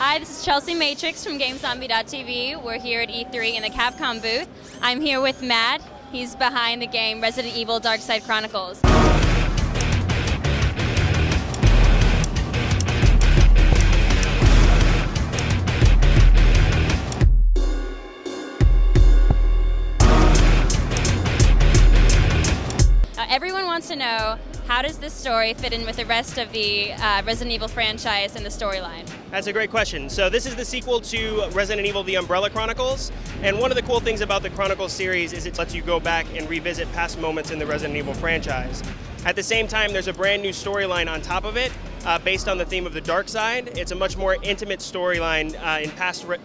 Hi, this is Chelsea Matrix from GameZombie.tv. We're here at E3 in the Capcom booth. I'm here with Matt. He's behind the game Resident Evil Darkside Chronicles. Everyone wants to know, how does this story fit in with the rest of the Resident Evil franchise and the storyline? That's a great question. So this is the sequel to Resident Evil The Umbrella Chronicles, and one of the cool things about the Chronicles series is it lets you go back and revisit past moments in the Resident Evil franchise. At the same time, there's a brand new storyline on top of it, based on the theme of the dark side. It's a much more intimate storyline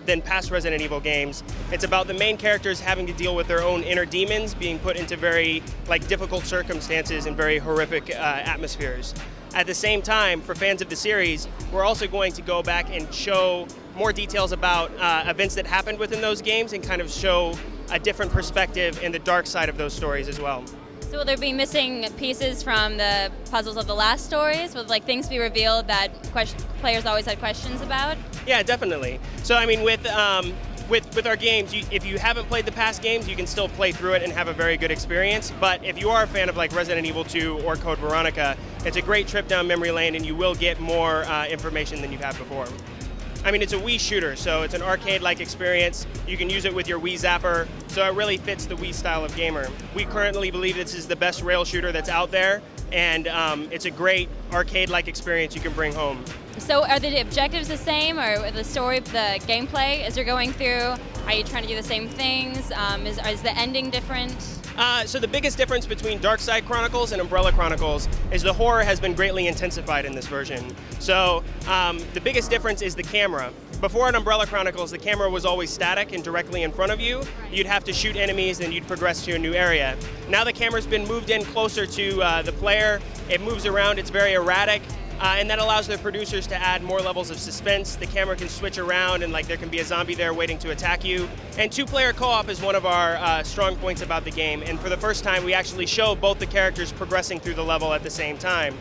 than past Resident Evil games. It's about the main characters having to deal with their own inner demons, being put into very difficult circumstances and very horrific atmospheres. At the same time, for fans of the series, we're also going to go back and show more details about events that happened within those games and kind of show a different perspective in the dark side of those stories as well. So will there be missing pieces from the puzzles of the last stories? Will things be revealed that players always had questions about? Yeah, definitely. So I mean, with our games, if you haven't played the past games, you can still play through it and have a very good experience. But if you are a fan of Resident Evil 2 or Code Veronica, it's a great trip down memory lane, and you will get more information than you've had before. I mean, it's a Wii shooter, so it's an arcade-like experience. You can use it with your Wii Zapper, so it really fits the Wii style of gamer. We currently believe this is the best rail shooter that's out there, and it's a great arcade-like experience you can bring home. So are the objectives the same, or the story, the gameplay, as you're going through? Are you trying to do the same things? Is the ending different? So the biggest difference between Darkside Chronicles and Umbrella Chronicles is the horror has been greatly intensified in this version. So the biggest difference is the camera. Before in Umbrella Chronicles, the camera was always static and directly in front of you. You'd have to shoot enemies and you'd progress to a new area. Now the camera's been moved in closer to the player. It moves around, it's very erratic. And that allows the producers to add more levels of suspense. The camera can switch around and there can be a zombie there waiting to attack you. And two-player co-op is one of our strong points about the game. And for the first time, we actually show both the characters progressing through the level at the same time.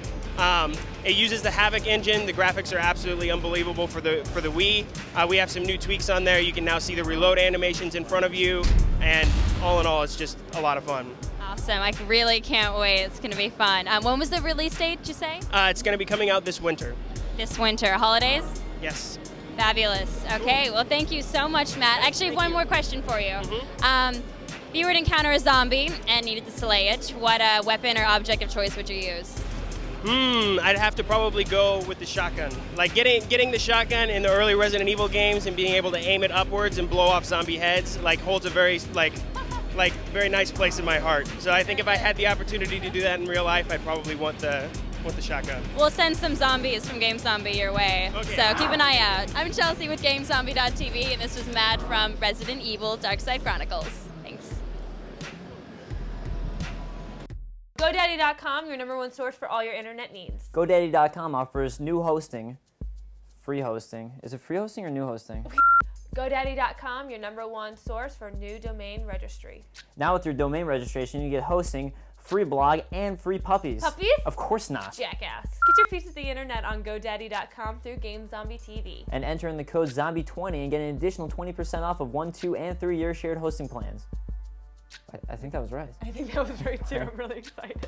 It uses the Havoc engine. The graphics are absolutely unbelievable for the Wii. We have some new tweaks on there. You can now see the reload animations in front of you. And all in all, it's just a lot of fun. Awesome. I really can't wait. It's going to be fun. When was the release date, did you say? It's going to be coming out this winter. This winter. Holidays? Yes. Fabulous. Okay. Well, thank you so much, Matt. Actually, I have one more question for you. If you were to encounter a zombie and needed to slay it, what weapon or object of choice would you use? I'd have to probably go with the shotgun. Getting the shotgun in the early Resident Evil games and being able to aim it upwards and blow off zombie heads holds a very very nice place in my heart. So I think if I had the opportunity to do that in real life, I'd probably want the shotgun. We'll send some zombies from GameZombie your way. Okay. So keep an eye out. I'm Chelsea with GameZombie.tv, and this was Matt from Resident Evil Darkside Chronicles. Thanks. GoDaddy.com, your #1 source for all your internet needs. GoDaddy.com offers new hosting, free hosting. Is it free hosting or new hosting? GoDaddy.com, your #1 source for new domain registry. Now with your domain registration, you get hosting, free blog, and free puppies. Puppies? Of course not. Jackass. Get your piece of the internet on GoDaddy.com through GameZombie TV. And enter in the code ZOMBIE20 and get an additional 20% off of 1, 2, and 3-year shared hosting plans. I think that was right. I think that was right too. I'm really excited.